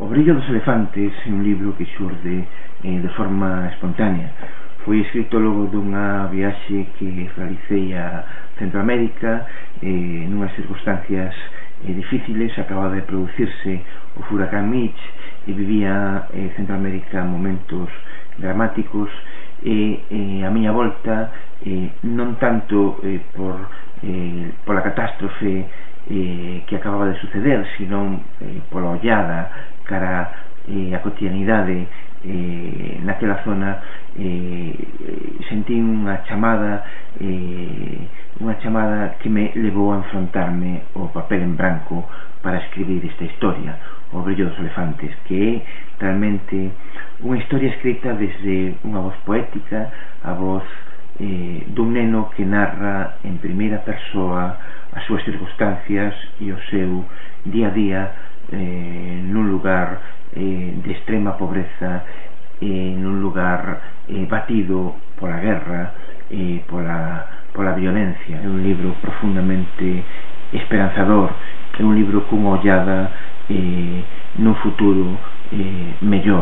O brillo dos elefantes é un libro que xurde de forma espontánea. Foi escrito logo dunha viaxe que realicei a Centroamérica nunhas circunstancias difíciles. Acababa de producirse o furacán Mitch e vivía Centroamérica momentos dramáticos, e a miña volta non tanto pola catástrofe que acababa de suceder, sino pola ollada cara a cotidianidade naquela zona. Sentí unha chamada que me levou a enfrontarme ao papel en branco para escribir esta historia, O brillo dos elefantes, que é realmente unha historia escrita desde unha voz poética, a voz dun neno que narra en primeira persoa as súas circunstancias e o seu día a día nun lugar de extrema pobreza, nun lugar batido pola guerra e pola violencia. É un libro profundamente esperanzador, é un libro cunha ollada nun futuro mellor.